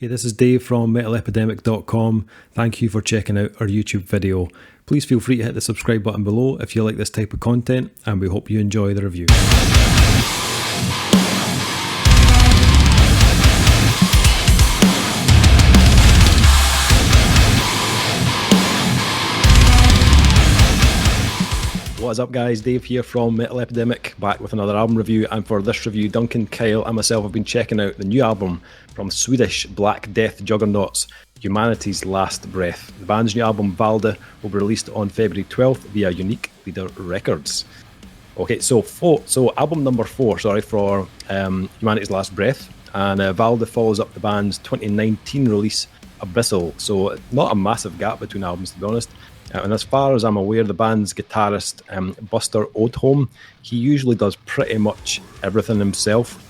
Hey, this is Dave from metalepidemic.com. Thank you for checking out our YouTube video. Please feel free to hit the subscribe button below if you like this type of content, and we hope you enjoy the review. What is up, guys? Dave here from Metal Epidemic, back with another album review, and for this review, Duncan Kyle and myself have been checking out the new album from Swedish Black Death juggernauts, Humanity's Last Breath. The band's new album, Välde, will be released on February 12th via Unique Leader Records. Okay, so album number 4, for Humanity's Last Breath, and Välde follows up the band's 2019 release, Abyssal, so not a massive gap between albums, to be honest. And as far as I'm aware, the band's guitarist, Buster Odholm, he usually does pretty much everything himself.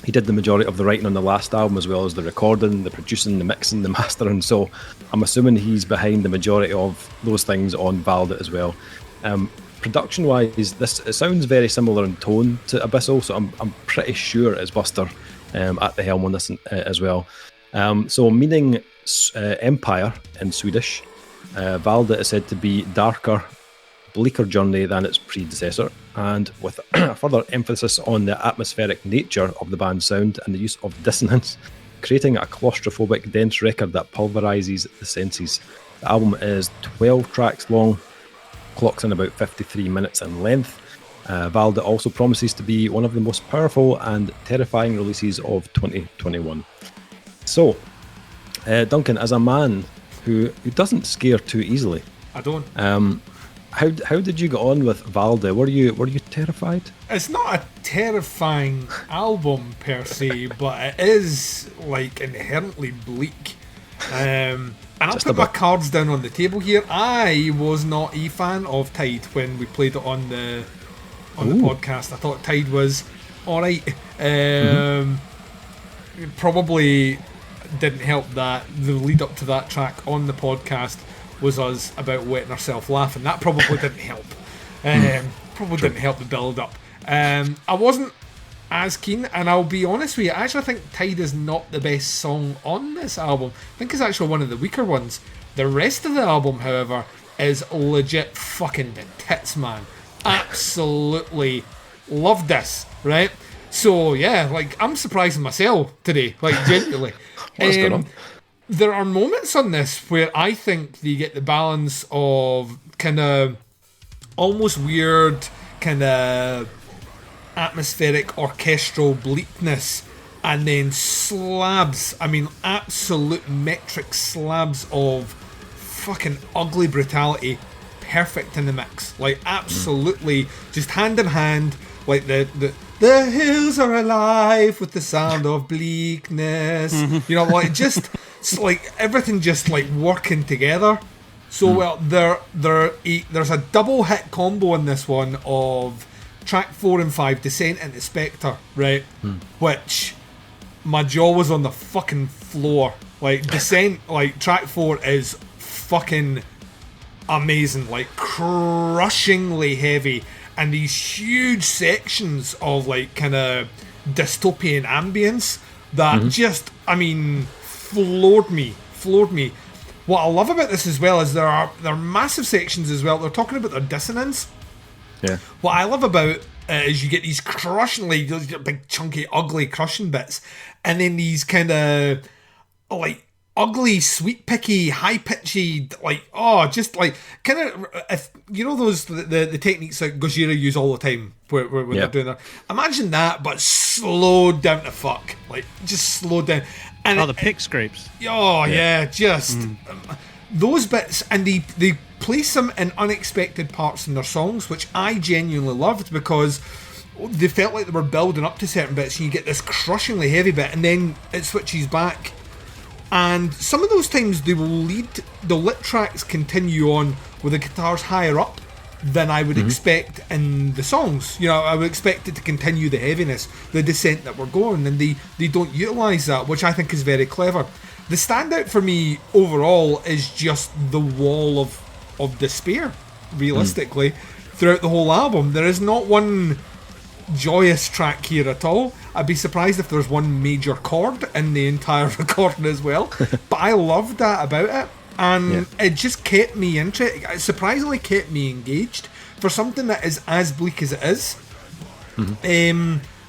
He did the majority of the writing on the last album, as well as the recording, the producing, the mixing, the mastering, so I'm assuming he's behind the majority of those things on Välde as well. Production-wise, it sounds very similar in tone to Abyssal, so I'm pretty sure it's Buster at the helm on this as well. So meaning Empire in Swedish, Välde is said to be darker, bleaker journey than its predecessor, and with a further emphasis on the atmospheric nature of the band's sound and the use of dissonance, creating a claustrophobic, dense record that pulverizes the senses. The album is 12 tracks long, clocks in about 53 minutes in length. Välde also promises to be one of the most powerful and terrifying releases of 2021. So, Duncan, as a man who doesn't scare too easily. I don't. How did you get on with Välde? Were you terrified? It's not a terrifying album per se, but it is like inherently bleak. And I'll put my cards down on the table here. I was not a fan of Tide when we played it on the podcast. I thought Tide was alright. Probably didn't help that the lead up to that track on the podcast was us about wetting ourselves laughing. That probably didn't help. Didn't help the build up. I wasn't as keen, and I'll be honest with you, I actually think Tide is not the best song on this album. I think it's actually one of the weaker ones. The rest of the album, however, is legit fucking the tits, man. Absolutely loved this, right? So yeah, like, I'm surprising myself today, like, genuinely. What's going on? There are moments on this where I think they get the balance of kind of almost weird, kind of atmospheric orchestral bleakness, and then slabs, absolute metric slabs of fucking ugly brutality, perfect in the mix. Like, absolutely, just hand in hand, like the hills are alive with the sound of bleakness. You know, like, just like everything just like working together so well. There's a double hit combo in this one of track 4 and 5, Descent into Spectre, right? Which my jaw was on the fucking floor. Like, Descent, like, track 4 is fucking amazing, like, crushingly heavy. And these huge sections of, like, kind of dystopian ambience that just, floored me. What I love about this as well is there are massive sections as well. They're talking about their dissonance. Yeah. What I love about is you get these crushingly, big, chunky, ugly crushing bits, and then these kind of, like, ugly, sweet picky, high pitchy, like, just like kind of, if you know those the techniques that Gojira use all the time when they're doing that. Imagine that, but slowed down to fuck, like, just slowed down. And the pick scrapes. Those bits, and they place them in unexpected parts in their songs, which I genuinely loved, because they felt like they were building up to certain bits, and you get this crushingly heavy bit, and then it switches back. And some of those times the lit tracks continue on with the guitars higher up than I would expect in the songs. You know, I would expect it to continue the heaviness, the descent that we're going, and they don't utilise that, which I think is very clever. The standout for me overall is just the wall of despair, realistically, throughout the whole album. There is not one joyous track here at all. I'd be surprised if there's one major chord in the entire recording as well. But I loved that about it. And it just kept me interested. It surprisingly kept me engaged for something that is as bleak as it is.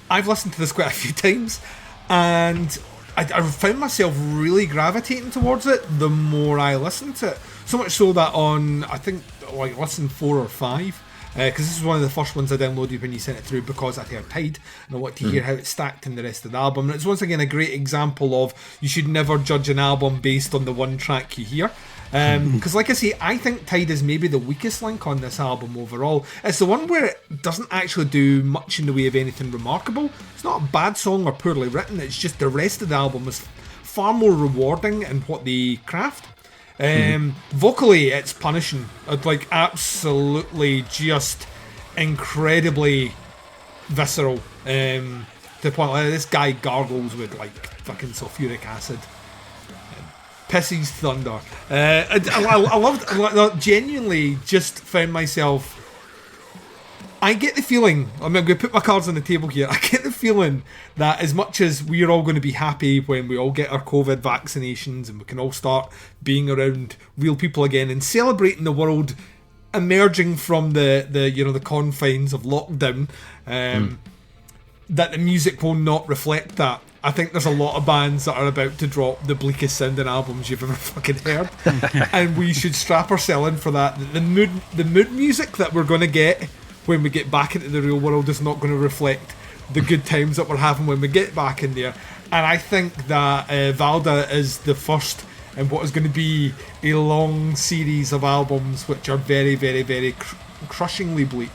I've listened to this quite a few times, and I found myself really gravitating towards it the more I listened to it. So much so that on, I think, like, listen 4 or 5, because this is one of the first ones I downloaded when you sent it through, because I'd heard Tide and I wanted to hear how it stacked in the rest of the album. And it's once again a great example of you should never judge an album based on the one track you hear. Because like I say, I think Tide is maybe the weakest link on this album overall. It's the one where it doesn't actually do much in the way of anything remarkable. It's not a bad song or poorly written, it's just the rest of the album is far more rewarding in what they craft. Vocally, it's punishing. It's like absolutely just incredibly visceral. To the point like this guy gargles with like fucking sulfuric acid. Pisses thunder. I loved. Genuinely, just found myself. I get the feeling. I'm going to put my cards on the table here. I get the feeling that as much as we're all going to be happy when we all get our COVID vaccinations and we can all start being around real people again and celebrating the world emerging from the confines of lockdown, that the music will not reflect that. I think there's a lot of bands that are about to drop the bleakest sounding albums you've ever fucking heard, and we should strap ourselves in for that. The mood music that we're going to get when we get back into the real world is not going to reflect the good times that we're having when we get back in there. And I think that Välde is the first in what is going to be a long series of albums which are very, very, very crushingly bleak.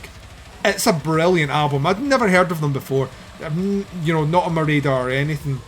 It's a brilliant album. I'd never heard of them before. Not on my radar or anything.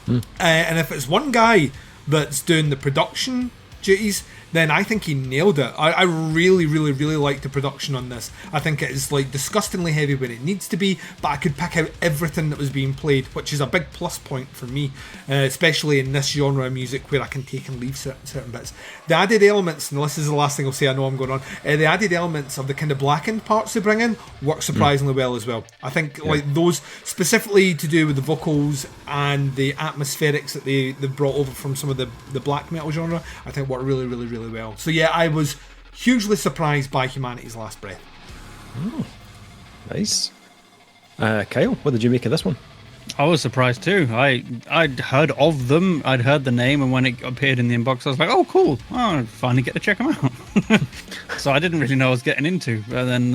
And if it's one guy that's doing the production duties, then I think he nailed it. I really, really, really like the production on this. I think it is like disgustingly heavy when it needs to be, but I could pick out everything that was being played, which is a big plus point for me, especially in this genre of music where I can take and leave certain bits. The added elements, and this is the last thing I'll say, I know I'm going on, the added elements of the kind of Blackened parts they bring in work surprisingly well as well. I think like those specifically to do with the vocals and the atmospherics that they brought over from some of the black metal genre, I think work really, really, really well. So yeah, I was hugely surprised by Humanity's Last Breath. Oh, nice. Kyle, what did you make of this one? I was surprised too. I'd heard of them, I'd heard the name, and when it appeared in the inbox I was like, oh cool, I finally get to check them out. So I didn't really know what I was getting into, but then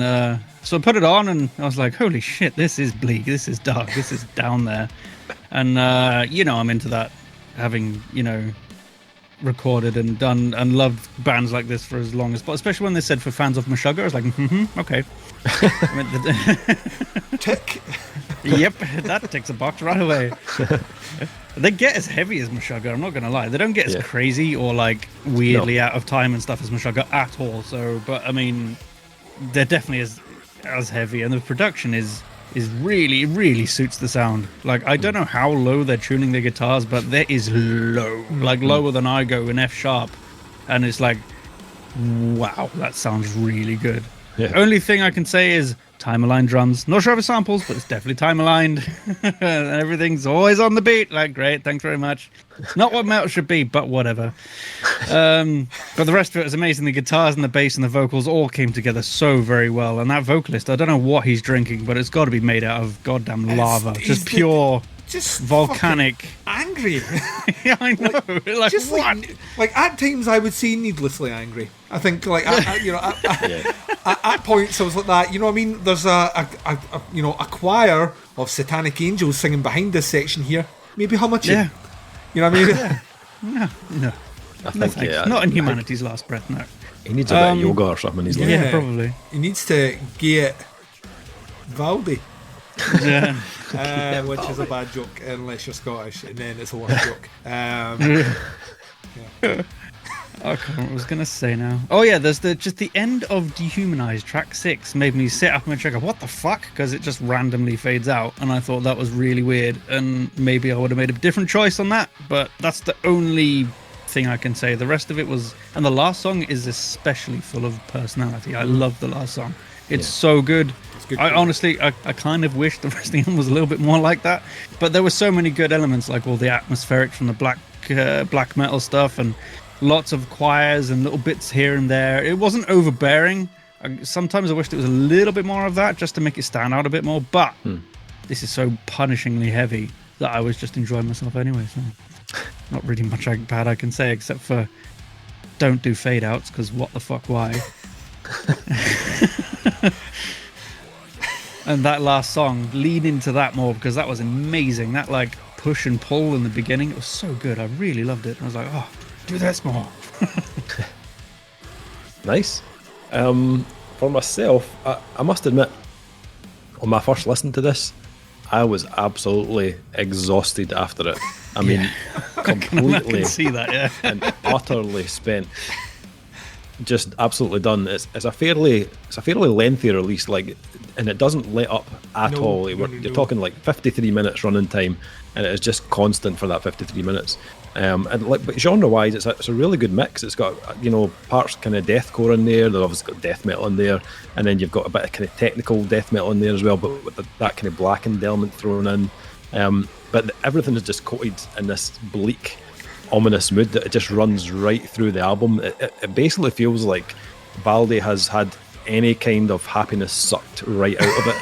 so I put it on and I was like, holy shit, this is bleak, this is dark, this is down there. And I'm into that, having recorded and done and loved bands like this for as long as possible, especially when they said for fans of Meshuggah. I was like, okay. Tick. Yep, that ticks a box right away. They get as heavy as Meshuggah, I'm not gonna lie. They don't get as crazy or like weirdly out of time and stuff as Meshuggah at all. So, but I mean, they're definitely as heavy, and the production is really, really suits the sound. Like, I don't know how low they're tuning their guitars, but there is low, like lower than I go in F sharp, and it's like, wow, that sounds really good. Yeah. Only thing I can say is time-aligned drums. Not sure of the samples, but it's definitely time-aligned. And everything's always on the beat. Like, great, thanks very much. It's not what metal should be, but whatever. But the rest of it was amazing. The guitars and the bass and the vocals all came together so very well. And that vocalist, I don't know what he's drinking, but it's got to be made out of goddamn lava. Just pure... Just volcanic, angry. Yeah, I know. Like just what? Like at times, I would say needlessly angry. I think, like, at points, I was like that. You know what I mean? There's a choir of satanic angels singing behind this section here. Maybe how much? Yeah. You know what I mean? No. I think not in Humanity's Last Breath. No. He needs a bit of yoga or something in his life. Yeah, probably. He needs to get Välde. Yeah. Which is a bad joke unless you're Scottish, and then it's a worse joke. I can't remember what I was going to say now. Oh yeah, there's the end of Dehumanized, track 6, made me sit up and check what the fuck, because it just randomly fades out, and I thought that was really weird, and maybe I would have made a different choice on that, but that's the only thing I can say. The rest of it was, and the last song is especially full of personality. I love the last song. It's so good. I honestly, I kind of wish the rest of the album was a little bit more like that. But there were so many good elements, like all the atmospheric from the black metal stuff, and lots of choirs and little bits here and there. It wasn't overbearing. Sometimes I wished it was a little bit more of that, just to make it stand out a bit more. But this is so punishingly heavy that I was just enjoying myself anyway. So not really much bad I can say, except for don't do fade outs, because what the fuck, why? And that last song, lean into that more, because that was amazing. That like push and pull in the beginning, it was so good. I really loved it. I was like, oh, do this more. Nice. For myself, I must admit, on my first listen to this, I was absolutely exhausted after it. I mean, completely I can see that, yeah. and utterly spent. Just absolutely done. It's a fairly lengthy release, like, and it doesn't let up at all. You're talking like 53 minutes running time, and it is just constant for that 53 minutes. And like, but genre-wise, it's a really good mix. It's got, you know, parts kind of deathcore in there. They've obviously got death metal in there, and then you've got a bit of kind of technical death metal in there as well, but with that kind of blackened element thrown in. But everything is just coated in this bleak, ominous mood that it just runs right through the album. It basically feels like Välde has had any kind of happiness sucked right out of it.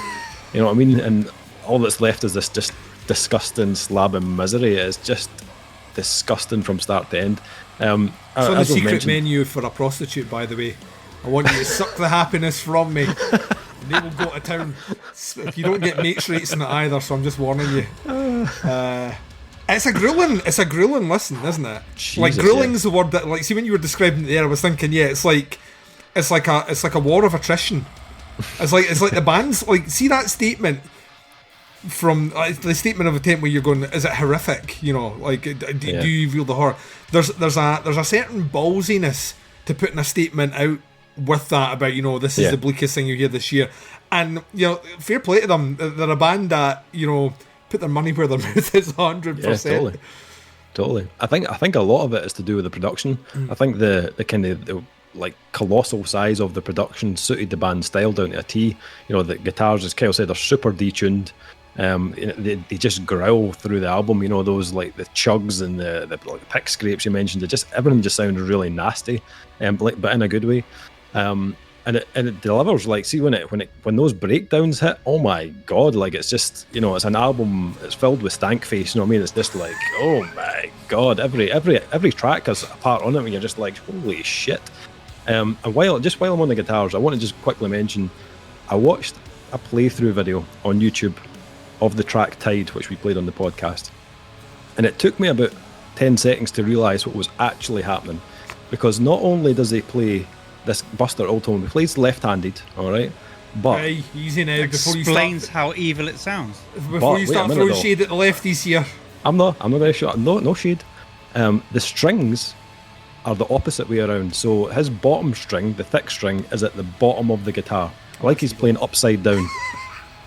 You know what I mean? And all that's left is this just disgusting slab of misery. It's just disgusting from start to end. It's on the secret menu for a prostitute, by the way. I want you to suck the happiness from me. And they will go to town if you don't get mates rates in it either, so I'm just warning you. It's a grueling listen, isn't it? Jesus, like grueling's the word that, like, see, when you were describing it there, I was thinking, yeah, it's like a war of attrition. It's like the band's like, see that statement from the statement of intent where you're going, is it horrific? You know, like, do you feel the horror? There's a certain ballsiness to putting a statement out with that about, you know, this is the bleakest thing you hear this year, and, you know, fair play to them. They're a band that, you know, put their money where their mouth is 100%. Yeah, totally. I think a lot of it is to do with the production. I think the kind of the like colossal size of the production suited the band's style down to a T. You know, the guitars, as Kyle said, are super detuned. They just growl through the album. You know, those like the chugs and the like pick scrapes you mentioned. Everything just sounds really nasty, but in a good way. And it delivers. Like, see, when those breakdowns hit, oh my god, like, it's just, you know, it's an album, it's filled with stank face, you know what I mean? It's just like, oh my god, every track has a part on it when you're just like, holy shit. And while I'm on the guitars, I want to just quickly mention, I watched a playthrough video on YouTube of the track Tide, which we played on the podcast, and it took me about 10 seconds to realise what was actually happening, because not only does he play this Buster Oldham, he plays left-handed, all right, but hey, easy now. Explains how evil it sounds. Before you start throwing shade at the lefties here. I'm not very sure. No shade. The strings are the opposite way around. So his bottom string, the thick string, is at the bottom of the guitar, like he's playing upside down.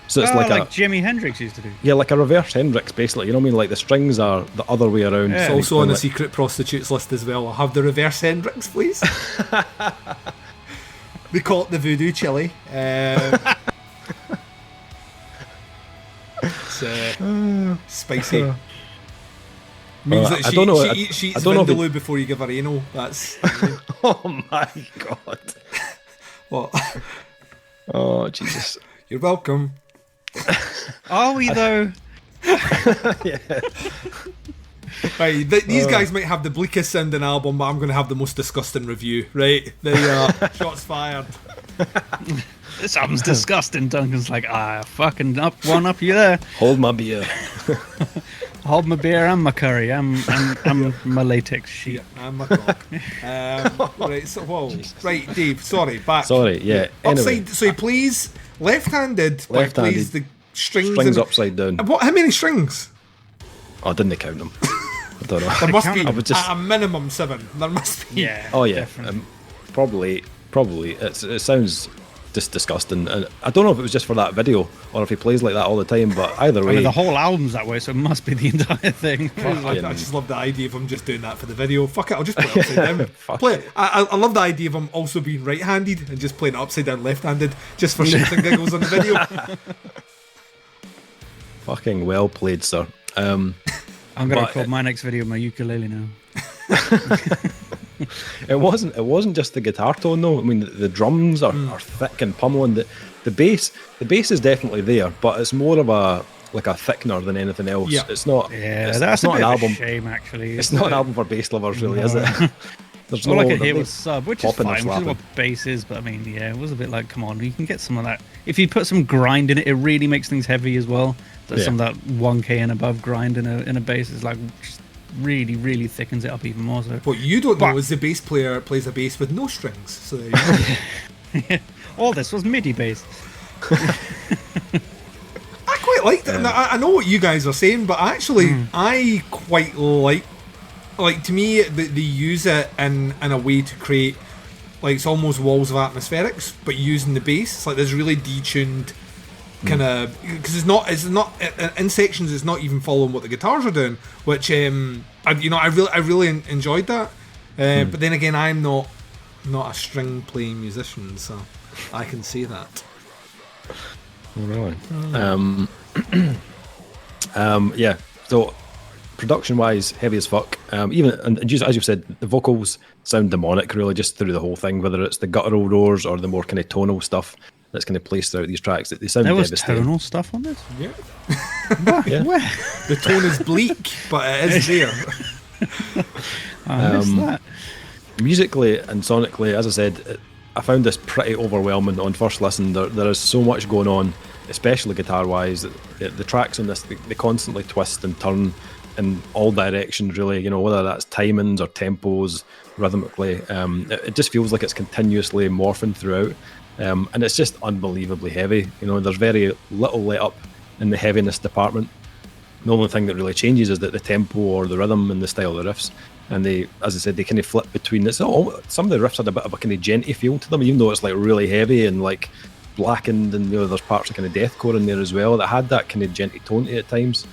So it's like Jimi Hendrix used to do. Yeah, like a reverse Hendrix, basically. You know what I mean? Like the strings are the other way around. Yeah. It's also on the secret prostitutes list as well. I'll have the reverse Hendrix, please. We call it the voodoo chili. It's spicy. Means that she eats vindaloo before you give her anal. That's. Oh my god. What? Oh Jesus. You're welcome. Are we though? Yeah. Right, these guys might have the bleakest sounding album, but I'm going to have the most disgusting review. Right, there you are. Shots fired. This album's disgusting. Duncan's like, fucking one up you there. Hold my beer. Hold my beer and my curry. I'm my latex sheet. Yeah, and my cock. Right, so whoa. Jesus. Right, Dave. Sorry, back. Sorry, yeah. Anyway, so he plays left-handed. Left-handed. Plays the strings upside down. How many strings? Oh, I didn't count them. I don't know. There must be at a minimum 7. There must be. Yeah. Oh yeah. Probably. It sounds just disgusting. And I don't know if it was just for that video or if he plays like that all the time, but either way. I mean, the whole album's that way, so it must be the entire thing. I just love the idea of him just doing that for the video. Fuck it, I'll just play it upside down. Play it. I love the idea of him also being right-handed and just playing it upside down left-handed just for shits and giggles on the video. Fucking well played, sir. I'm going to record my next video with my ukulele now. It wasn't just the guitar tone though. I mean, the drums are thick and pummeling. The bass is definitely there, but it's more of a thickener than anything else. Yeah. It's not. Yeah, it's not an album. A shame, actually. It's not an album for bass lovers, really, is it? There's all I could hear was sub, which is fine, which is slapping. what bass is. But I mean, yeah, it was a bit like, come on, you can get some of that. If you put some grind in it, it really makes things heavy as well. There's some of that 1K and above grind in a bass is like just really, really thickens it up even more. So what you don't know is the bass player plays a bass with no strings. So there you go. All this was MIDI bass. I quite liked it. I know what you guys are saying, but actually, I quite like to me, they use it in a way to create, like, it's almost walls of atmospherics, but using the bass. It's like there's really detuned kind of, because it's not in sections. It's not even following what the guitars are doing, which I really enjoyed that. But then again, I'm not a string playing musician, so I can say that. Really? Yeah. So production wise, heavy as fuck. Even and just as you've said, the vocals sound demonic really just through the whole thing, whether it's the guttural roars or the more kind of tonal stuff that's kind of placed throughout these tracks. They sound there was devastating. tonal stuff on this? Yeah. Where? The tone is bleak, but it is there. I missed that. Musically and sonically, as I said, I found this pretty overwhelming on first listen. There is so much going on, especially guitar-wise. The tracks on this, they constantly twist and turn in all directions, really. You know, whether that's timings or tempos, rhythmically. It just feels like it's continuously morphing throughout. And it's just unbelievably heavy. You know, there's very little let up in the heaviness department. The only thing that really changes is that the tempo or the rhythm and the style of the riffs. And they, as I said, they kind of flip between this. Some of the riffs had a bit of a kind of genty feel to them, even though it's like really heavy and like Blackened, and there's parts of kind of Deathcore in there as well that had that kind of genty tone to it at times.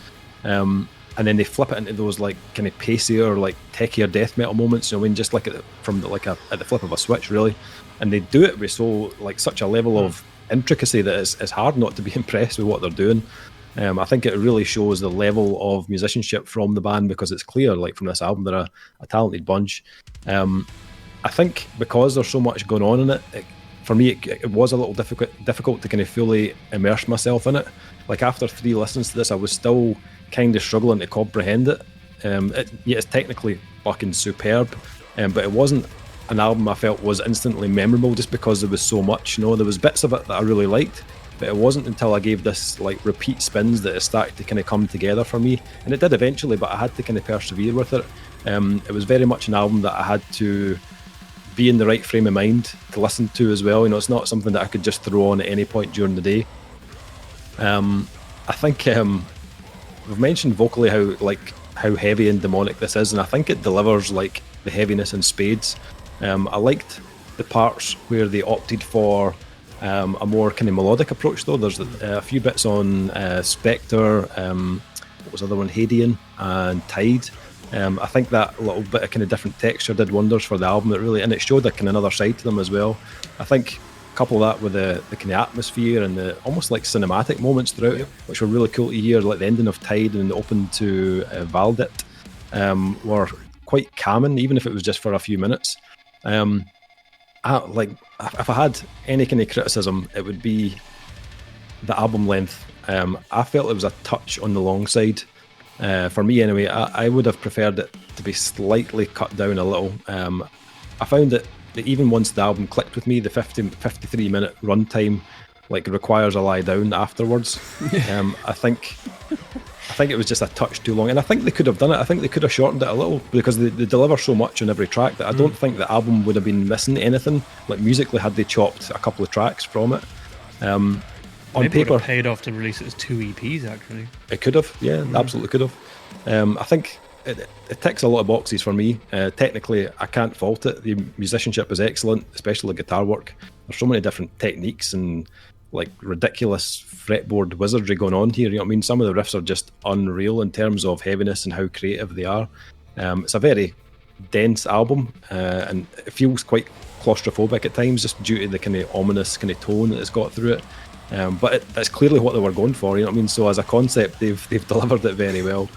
And then they flip it into those like kind of pacier, like techier death metal moments. You know, I mean, just like at the flip of a switch, really. And they do it with such a level of intricacy that it's hard not to be impressed with what they're doing. I think it really shows the level of musicianship from the band, because it's clear, like from this album, they're a talented bunch. I think because there's so much going on in it, for me, it was a little difficult to kind of fully immerse myself in it. Like after 3 listens to this, I was still kind of struggling to comprehend it. It's technically fucking superb, but it wasn't an album I felt was instantly memorable just because there was so much. You know, there was bits of it that I really liked, but it wasn't until I gave this like repeat spins that it started to kind of come together for me. And it did eventually, but I had to kind of persevere with it. It was very much an album that I had to be in the right frame of mind to listen to as well. You know, it's not something that I could just throw on at any point during the day. I think we've mentioned vocally how heavy and demonic this is, and I think it delivers like the heaviness in spades. I liked the parts where they opted for a more kind of melodic approach, though. There's a few bits on Spectre, what was the other one, Hadean and Tide. I think that little bit of kind of different texture did wonders for the album. And it showed a kind of another side to them as well. I think couple that with the kind of atmosphere and the almost like cinematic moments throughout, which were really cool to hear, like the ending of Tide and the open to Välde, were quite calming, even if it was just for a few minutes. If I had any kind of criticism, it would be the album length. I felt it was a touch on the long side. For me anyway, I would have preferred it to be slightly cut down a little. I found that even once the album clicked with me, the 53 minute runtime like requires a lie down afterwards. I think it was just a touch too long, and I think they could have done it. I think they could have shortened it a little, because they deliver so much on every track that I don't think the album would have been missing anything. Like musically, had they chopped a couple of tracks from it. On Maybe paper, would have paid off to release it as 2 EPs. Actually, it could have. Yeah, absolutely could have. I think it ticks a lot of boxes for me. Technically, I can't fault it. The musicianship is excellent, especially the guitar work. there's so many different techniques and like ridiculous fretboard wizardry going on here. You know what I mean? Some of the riffs are just unreal in terms of heaviness and how creative they are. It's a very dense album, and it feels quite claustrophobic at times, just due to the kind of ominous kind of tone that it's got through it. But that's clearly what they were going for. You know what I mean? So as a concept, they've delivered it very well.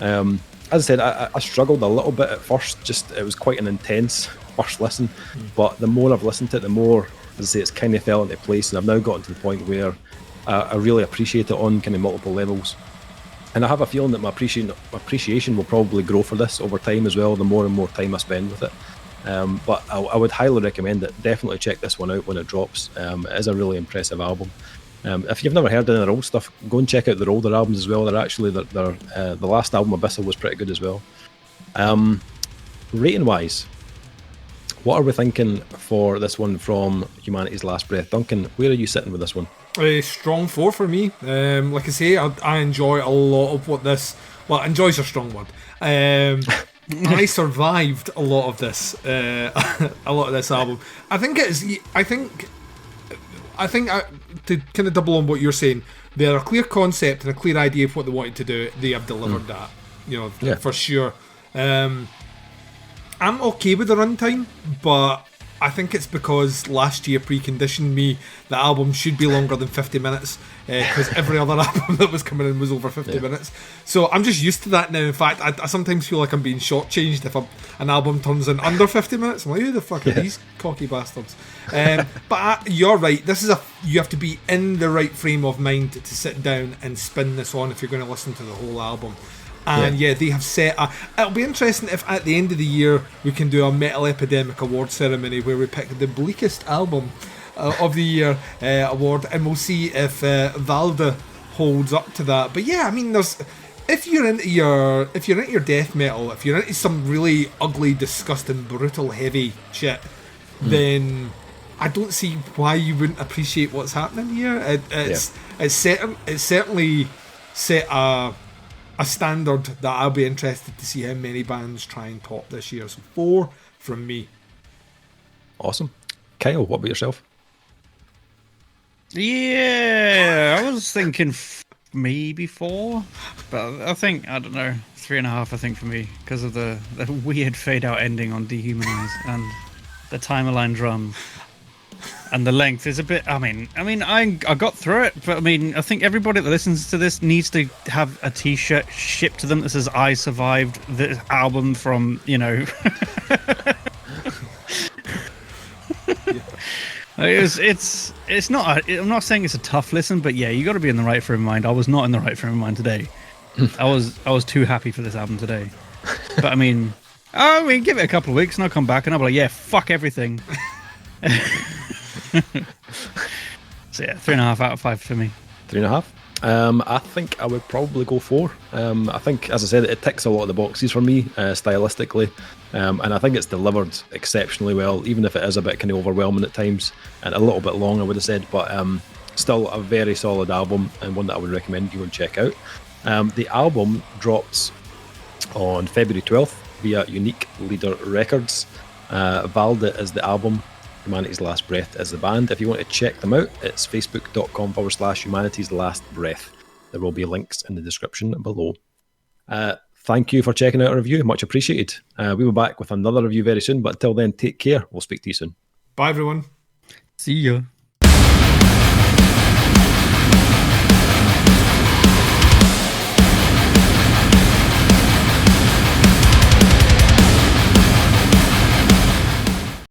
As I said, I struggled a little bit at first. Just it was quite an intense first listen, but the more I've listened to it, the more, as I say, it's kind of fell into place, and I've now gotten to the point where I really appreciate it on kind of multiple levels. And I have a feeling that my appreciation will probably grow for this over time as well, the more and more time I spend with it. But I would highly recommend it. Definitely check this one out when it drops. It is a really impressive album. If you've never heard any of their old stuff, go and check out their older albums as well. They're actually, the last album, Abyssal, was pretty good as well. Rating-wise, what are we thinking for this one from Humanity's Last Breath? Duncan, where are you sitting with this one? A strong 4 for me. Like I say, I enjoy a lot of what this... Well, enjoy's a strong word. I survived a lot of this. A lot of this album. I think to kind of double on what you're saying, they're a clear concept and a clear idea of what they wanted to do. They have delivered that, for sure. I'm okay with the runtime, but I think it's because last year preconditioned me the album should be longer than 50 minutes, because every other album that was coming in was over 50 minutes. So I'm just used to that now. In fact, I sometimes feel like I'm being shortchanged if an album turns in under 50 minutes. I'm like, who the fuck are these cocky bastards? But you're right, you have to be in the right frame of mind to sit down and spin this on if you're going to listen to the whole album. And they have set it'll be interesting if at the end of the year we can do a Metal Epidemic award ceremony where we pick the bleakest album of the year award, and we'll see if Välde holds up to that. But yeah, I mean, if you're into your death metal, if you're into some really ugly, disgusting, brutal, heavy shit, then I don't see why you wouldn't appreciate what's happening here. It's certainly set a standard that I'll be interested to see how many bands try and top this year. So 4 from me. Awesome. Kyle, what about yourself? Yeah, I was thinking maybe 4, but I don't know, 3.5. I think for me, because of the weird fade out ending on Dehumanize and the time-aligned drum. And the length is a bit... I got through it, but I think everybody that listens to this needs to have a t-shirt shipped to them that says, I survived this album from, It's not... I'm not saying it's a tough listen, but yeah, you got to be in the right frame of mind. I was not in the right frame of mind today. I was too happy for this album today. But give it a couple of weeks and I'll come back and I'll be like, yeah, fuck everything. So yeah, 3.5 out of 5 for me. 3.5. I think I would probably go 4. I think, as I said, it ticks a lot of the boxes for me stylistically, and I think it's delivered exceptionally well, even if it is a bit kind of overwhelming at times and a little bit long, I would have said, but still a very solid album and one that I would recommend you go and check out. The album drops on February 12th via Unique Leader Records. Välde is the album. Humanity's Last Breath is the band. If you want to check them out, it's facebook.com/Humanity's Last Breath. There will be links in the description below. Thank you for checking out our review. Much appreciated. We'll be back with another review very soon, but until then, take care. We'll speak to you soon. Bye, everyone. See ya.